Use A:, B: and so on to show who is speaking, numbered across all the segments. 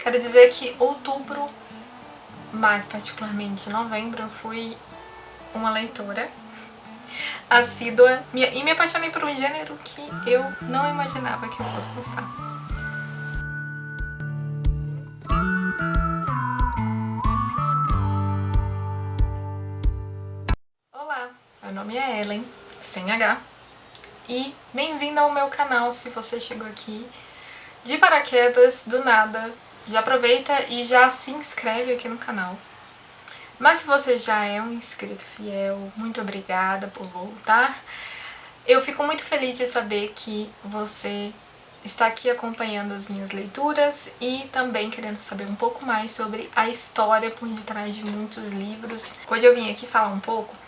A: Quero dizer que outubro, mais particularmente novembro, eu fui uma leitora assídua e me apaixonei por um gênero que eu não imaginava que eu fosse gostar. Olá, meu nome é Ellen, sem H, e bem-vindo ao meu canal. Se você chegou aqui de paraquedas, do nada, já aproveita e já se inscreve aqui no canal. Mas se você já é um inscrito fiel, muito obrigada por voltar. Eu fico muito feliz de saber que você está aqui acompanhando as minhas leituras e também querendo saber um pouco mais sobre a história por detrás de muitos livros. Hoje eu vim aqui falar um pouco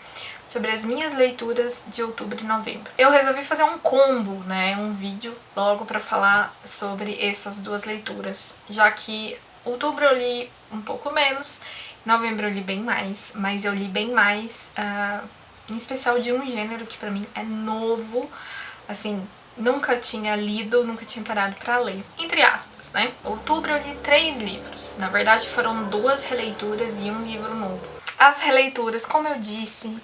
A: sobre as minhas leituras de outubro e novembro. Eu resolvi fazer um combo, né, um vídeo logo para falar sobre essas duas leituras, já que outubro eu li um pouco menos, novembro eu li bem mais, mas eu li bem mais, em especial de um gênero que pra mim é novo, assim, nunca tinha lido, nunca tinha parado pra ler. Entre aspas, né? Outubro eu li 3 livros, na verdade foram 2 releituras e um livro novo. As releituras, como eu disse,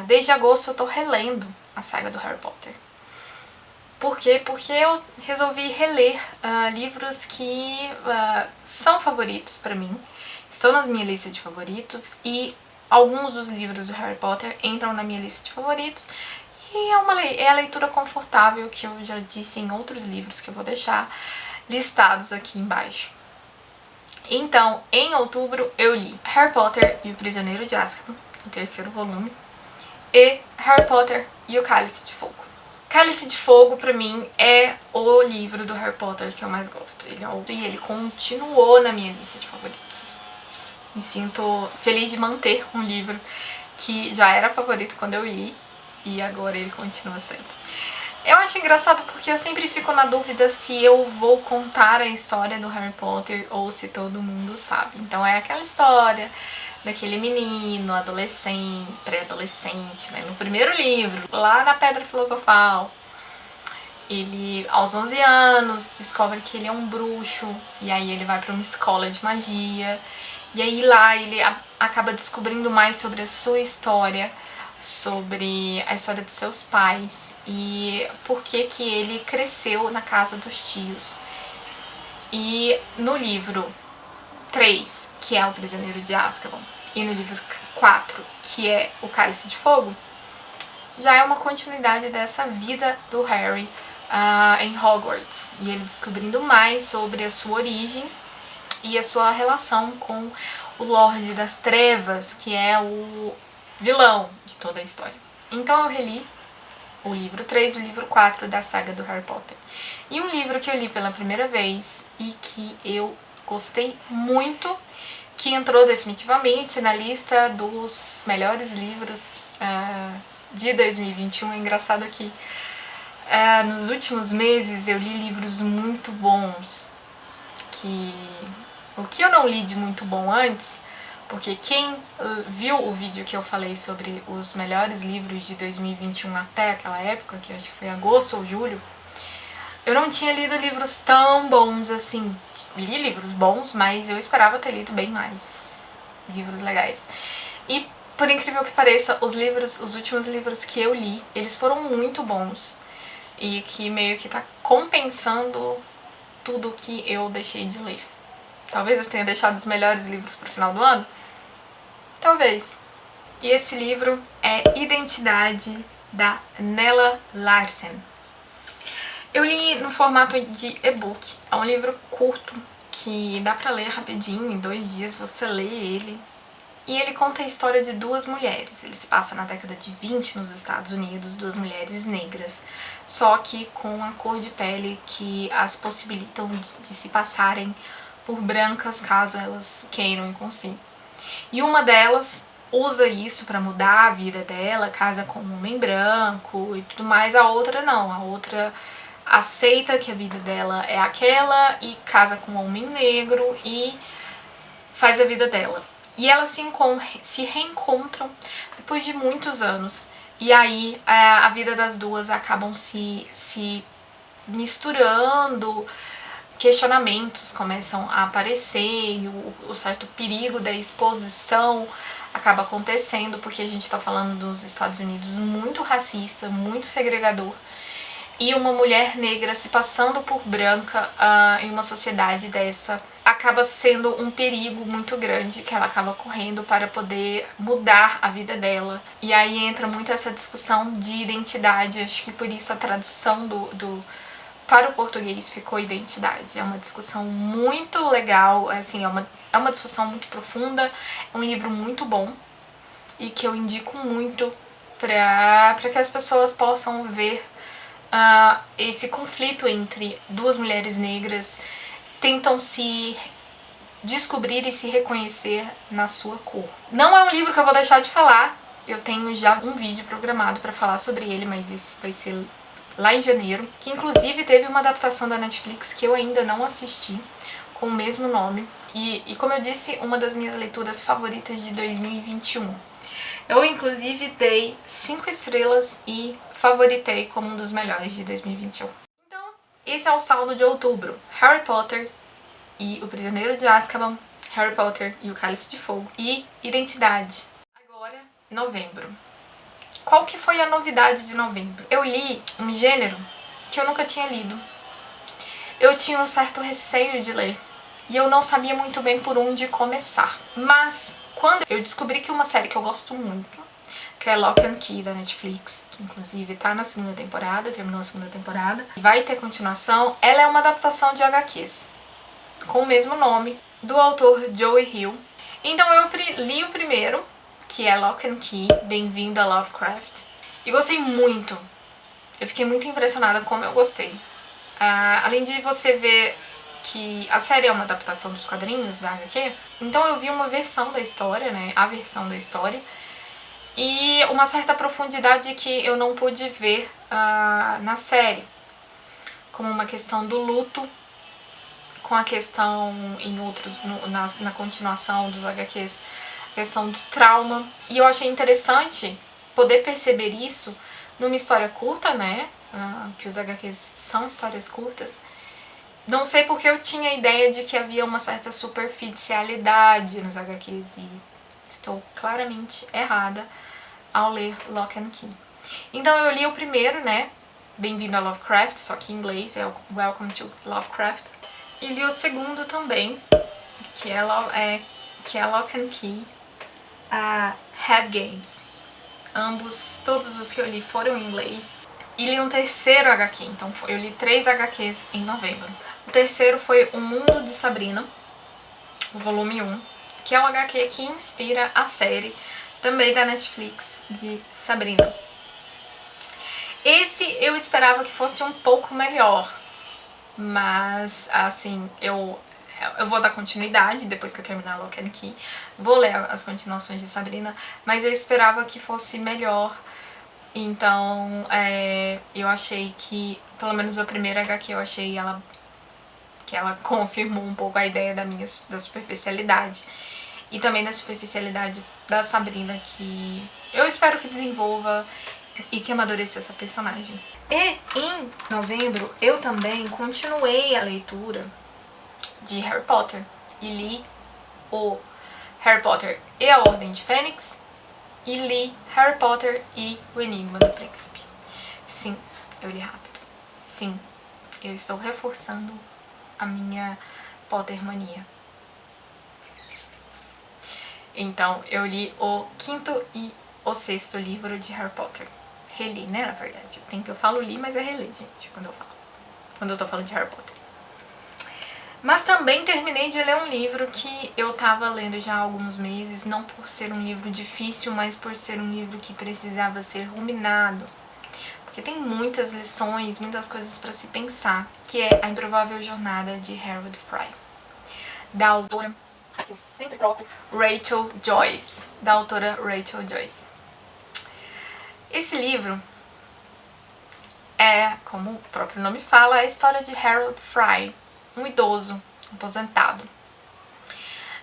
A: desde agosto eu tô relendo a saga do Harry Potter. Por quê? Porque eu resolvi reler livros que são favoritos pra mim, estão nas minhas listas de favoritos, e alguns dos livros do Harry Potter entram na minha lista de favoritos, e é a leitura confortável que eu já disse em outros livros que eu vou deixar listados aqui embaixo. Então, em outubro eu li Harry Potter e o Prisioneiro de Azkaban, o 3º volume, e Harry Potter e o Cálice de Fogo. Cálice de Fogo, pra mim, é o livro do Harry Potter que eu mais gosto. Ele continuou na minha lista de favoritos. Me sinto feliz de manter um livro que já era favorito quando eu li e agora ele continua sendo. Eu acho engraçado porque eu sempre fico na dúvida se eu vou contar a história do Harry Potter ou se todo mundo sabe. Então é aquela história daquele menino, adolescente, pré-adolescente, né? No primeiro livro, lá na Pedra Filosofal. Ele, aos 11 anos, descobre que ele é um bruxo, e aí ele vai pra uma escola de magia, e aí lá ele acaba descobrindo mais sobre a sua história, sobre a história dos seus pais, e por que ele cresceu na casa dos tios. E no livro 3, que é O Prisioneiro de Azkaban, e no livro 4, que é O Cálice de Fogo, já é uma continuidade dessa vida do Harry em Hogwarts, e ele descobrindo mais sobre a sua origem e a sua relação com o Lorde das Trevas, que é o vilão de toda a história. Então eu reli o livro 3 e o livro 4 da saga do Harry Potter. E um livro que eu li pela primeira vez e que eu gostei muito, que entrou definitivamente na lista dos melhores livros de 2021. É engraçado que nos últimos meses eu li livros muito bons, o que eu não li de muito bom antes, porque quem viu o vídeo que eu falei sobre os melhores livros de 2021 até aquela época, que eu acho que foi agosto ou julho, eu não tinha lido livros tão bons assim. Li livros bons, mas eu esperava ter lido bem mais livros legais. E por incrível que pareça, os últimos livros que eu li, eles foram muito bons. E que meio que tá compensando tudo que eu deixei de ler. Talvez eu tenha deixado os melhores livros pro final do ano. Talvez. E esse livro é Identidade, da Nella Larsen. Eu li no formato de e-book. É um livro curto que dá pra ler rapidinho, em 2 dias você lê ele. E ele conta a história de 2 mulheres. Ele se passa na década de 20 nos Estados Unidos, 2 mulheres negras, só que com a cor de pele que as possibilitam de se passarem por brancas caso elas queiram e consigam. E uma delas usa isso pra mudar a vida dela, casa com um homem branco e tudo mais, a outra não, a outra aceita que a vida dela é aquela e casa com um homem negro e faz a vida dela. E elas se reencontram depois de muitos anos. E aí a vida das duas acabam se misturando. questionamentos começam a aparecer e o certo perigo da exposição acaba acontecendo, porque a gente tá falando dos Estados Unidos muito racista, muito segregador, e uma mulher negra se passando por branca em uma sociedade dessa acaba sendo um perigo muito grande que ela acaba correndo para poder mudar a vida dela. E aí entra muito essa discussão de identidade, acho que por isso a tradução para o português ficou identidade. É uma discussão muito legal, assim, é uma discussão muito profunda, é um livro muito bom e que eu indico muito para que as pessoas possam ver esse conflito entre duas mulheres negras tentam se descobrir e se reconhecer na sua cor. Não é um livro que eu vou deixar de falar, eu tenho já um vídeo programado para falar sobre ele, mas esse vai ser lá em janeiro, que inclusive teve uma adaptação da Netflix que eu ainda não assisti, com o mesmo nome, e como eu disse, uma das minhas leituras favoritas de 2021. Eu inclusive dei 5 estrelas e favoritei como um dos melhores de 2021. Então, esse é o saldo de outubro. Harry Potter e O Prisioneiro de Azkaban, Harry Potter e o Cálice de Fogo e Identidade. Agora, novembro. Qual que foi a novidade de novembro? Eu li um gênero que eu nunca tinha lido. Eu tinha um certo receio de ler e eu não sabia muito bem por onde começar. Mas quando eu descobri que uma série que eu gosto muito, que é Lock and Key da Netflix, que inclusive tá na segunda temporada, terminou a segunda temporada, vai ter continuação, ela é uma adaptação de HQs, com o mesmo nome, do autor Joe Hill. Então eu li o primeiro, que é Lock and Key, Bem-vindo a Lovecraft, e gostei muito. Eu fiquei muito impressionada como eu gostei. Além de você ver que a série é uma adaptação dos quadrinhos da HQ, então eu vi uma versão da história, né, a versão da história, e uma certa profundidade que eu não pude ver na série, como uma questão do luto, com a questão em outros, na continuação dos HQs, questão do trauma. E eu achei interessante poder perceber isso numa história curta, né? Que os HQs são histórias curtas. Não sei porque eu tinha a ideia de que havia uma certa superficialidade nos HQs e estou claramente errada ao ler Lock and Key. Então eu li o primeiro, né? Bem-vindo a Lovecraft, só que em inglês é Welcome to Lovecraft. E li o segundo também, que é Lock and Key, Head Games. Todos os que eu li foram em inglês. E li um terceiro HQ, então eu li 3 HQs em novembro. O terceiro foi O Mundo de Sabrina, o volume 1, que é um HQ que inspira a série, também da Netflix, de Sabrina. Esse eu esperava que fosse um pouco melhor, mas, assim, eu vou dar continuidade depois que eu terminar Lock and Key. Vou ler as continuações de Sabrina, mas eu esperava que fosse melhor. Então, eu achei que, pelo menos a primeira HQ, eu achei que ela confirmou um pouco a ideia da superficialidade. E também da superficialidade da Sabrina, que eu espero que desenvolva e que amadureça essa personagem. E em novembro eu também continuei a leitura de Harry Potter e li o Harry Potter e a Ordem de Fênix e li Harry Potter e o Enigma do Príncipe. Sim, eu li rápido. Sim, eu estou reforçando a minha Pottermania. Então eu li o 5º e o 6º livro de Harry Potter. Reli, né, na verdade. Tem que eu falo li, mas é reler, gente, quando eu tô falando de Harry Potter. Mas também terminei de ler um livro que eu tava lendo já há alguns meses, não por ser um livro difícil, mas por ser um livro que precisava ser ruminado. Porque tem muitas lições, muitas coisas pra se pensar, que é A Improvável Jornada de Harold Fry, da autora, eu sempre troco, Rachel Joyce, da autora Rachel Joyce. Esse livro é, como o próprio nome fala, a história de Harold Fry, um idoso aposentado,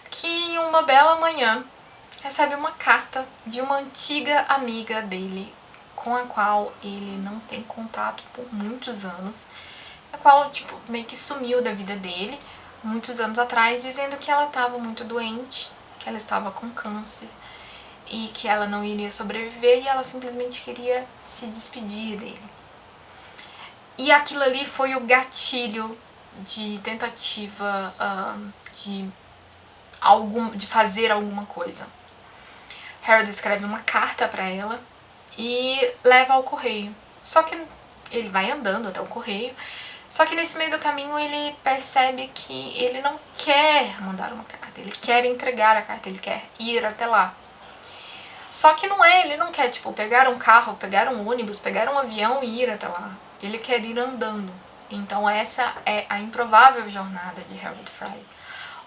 A: que em uma bela manhã recebe uma carta de uma antiga amiga dele, com a qual ele não tem contato por muitos anos. qual, tipo, meio que sumiu da vida dele muitos anos atrás, dizendo que ela estava muito doente, que ela estava com câncer e que ela não iria sobreviver e ela simplesmente queria se despedir dele. E aquilo ali foi o gatilho de tentativa de fazer alguma coisa. Harold escreve uma carta pra ela e leva ao correio. Só que ele vai andando até o correio, só que nesse meio do caminho ele percebe que ele não quer mandar uma carta, ele quer entregar a carta, ele quer ir até lá. Só que ele não quer, tipo, pegar um carro, pegar um ônibus, pegar um avião e ir até lá. Ele quer ir andando. Então essa é a improvável jornada de Harold Fry.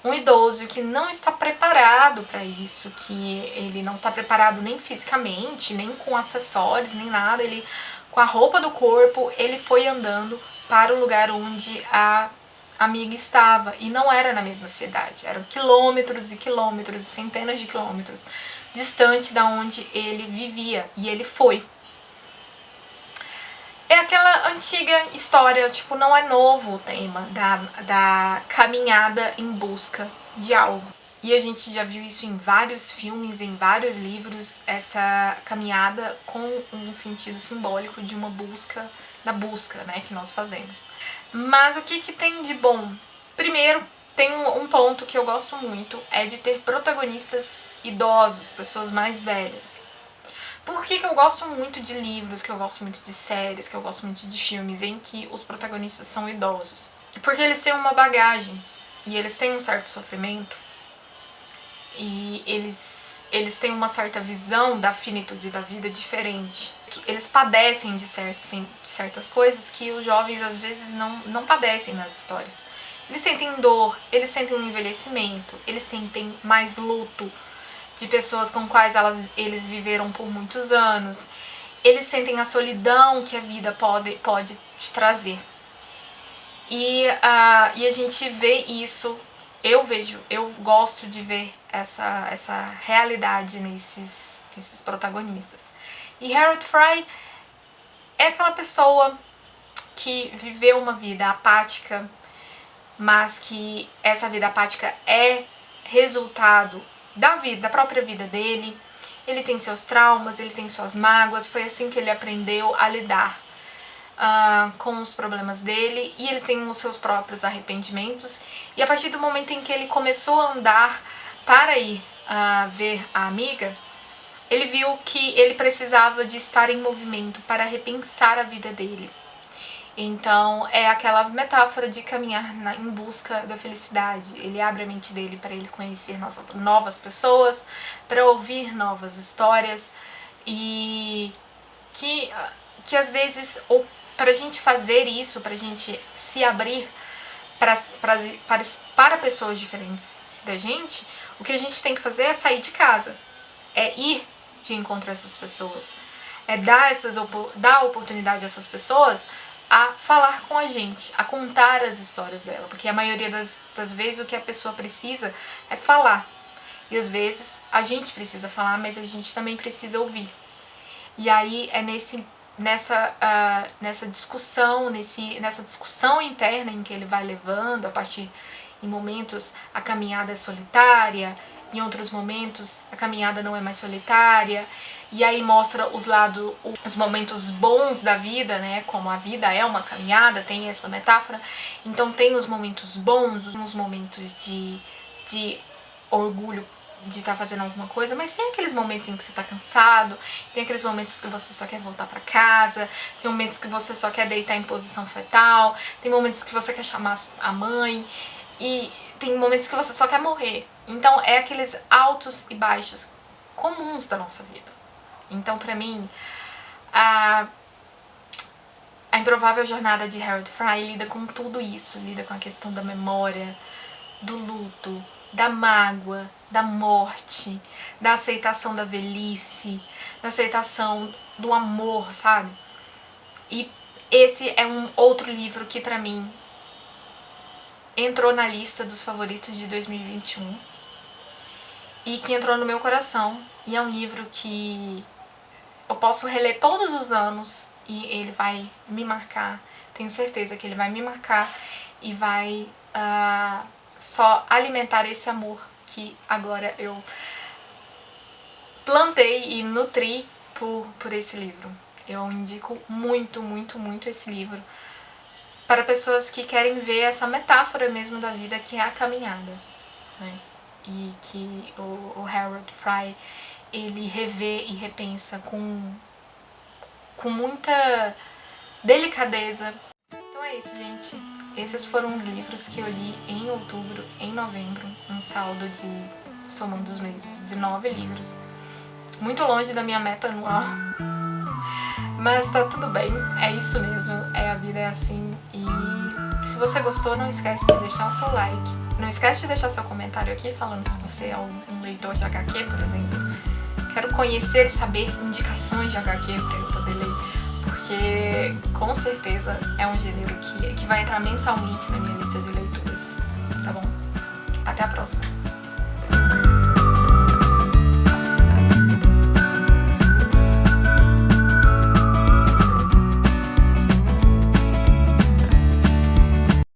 A: Um idoso que não está preparado para isso, que ele não está preparado nem fisicamente, nem com acessórios, nem nada, ele com a roupa do corpo, ele foi andando para o lugar onde a amiga estava, e não era na mesma cidade, eram quilômetros e quilômetros e centenas de quilômetros distante da onde ele vivia, e ele foi. É aquela antiga história, tipo, não é novo o tema da caminhada em busca de algo. E a gente já viu isso em vários filmes, em vários livros, essa caminhada com um sentido simbólico de uma busca, da busca, né, que nós fazemos. Mas o que tem de bom? Primeiro, tem um ponto que eu gosto muito, é de ter protagonistas idosos, pessoas mais velhas. Por que eu gosto muito de livros, que eu gosto muito de séries, que eu gosto muito de filmes em que os protagonistas são idosos? Porque eles têm uma bagagem, e eles têm um certo sofrimento, e eles têm uma certa visão da finitude da vida diferente. Eles padecem de certas coisas que os jovens às vezes não padecem nas histórias. Eles sentem dor, eles sentem um envelhecimento, eles sentem mais luto de pessoas com quais eles viveram por muitos anos. Eles sentem a solidão que a vida pode te trazer. E a gente vê isso, eu gosto de ver essa realidade nesses protagonistas. E Harold Fry é aquela pessoa que viveu uma vida apática, mas que essa vida apática é resultado da própria vida dele. Ele tem seus traumas, ele tem suas mágoas, foi assim que ele aprendeu a lidar com os problemas dele, e ele tem os seus próprios arrependimentos. E a partir do momento em que ele começou a andar para ir ver a amiga, ele viu que ele precisava de estar em movimento para repensar a vida dele. Então é aquela metáfora de caminhar em busca da felicidade. Ele abre a mente dele para ele conhecer novas pessoas, para ouvir novas histórias, e que às vezes, para a gente fazer isso, para a gente se abrir para pessoas diferentes da gente, o que a gente tem que fazer é sair de casa, é ir de encontro a essas pessoas, é dar oportunidade a essas pessoas a falar com a gente, a contar as histórias dela, porque a maioria das vezes o que a pessoa precisa é falar, e às vezes a gente precisa falar, mas a gente também precisa ouvir. E aí é nessa discussão, nessa discussão interna em que ele vai levando, em momentos a caminhada é solitária, em outros momentos a caminhada não é mais solitária, e aí mostra os momentos bons da vida, né, como a vida é uma caminhada, tem essa metáfora. Então tem os momentos bons, os momentos de orgulho de estar fazendo alguma coisa, mas tem aqueles momentos em que você tá cansado, tem aqueles momentos que você só quer voltar pra casa, tem momentos que você só quer deitar em posição fetal, tem momentos que você quer chamar a mãe, e tem momentos que você só quer morrer. Então é aqueles altos e baixos comuns da nossa vida. Então pra mim, a improvável jornada de Harold Fry lida com tudo isso, lida com a questão da memória, do luto, da mágoa, da morte, da aceitação da velhice, da aceitação do amor, sabe? E esse é um outro livro que pra mim entrou na lista dos favoritos de 2021 e que entrou no meu coração, e é um livro que eu posso reler todos os anos e ele vai me marcar tenho certeza que ele vai me marcar e vai só alimentar esse amor que agora eu plantei e nutri por esse livro. Eu indico muito, muito, muito esse livro para pessoas que querem ver essa metáfora mesmo da vida, que é a caminhada, né? E que o Harold Fry, ele revê e repensa com muita delicadeza. Então é isso, gente. Esses foram os livros que eu li em outubro, em novembro, um saldo de, somando os meses, de 9 livros. Muito longe da minha meta anual, mas tá tudo bem, é isso mesmo, a vida é assim. E se você gostou, não esquece de deixar o seu like, não esquece de deixar seu comentário aqui falando se você é um leitor de HQ, por exemplo. Quero conhecer e saber indicações de HQ para eu poder ler, porque com certeza é um gênero que vai entrar mensalmente na minha lista de leituras, tá bom? Até a próxima!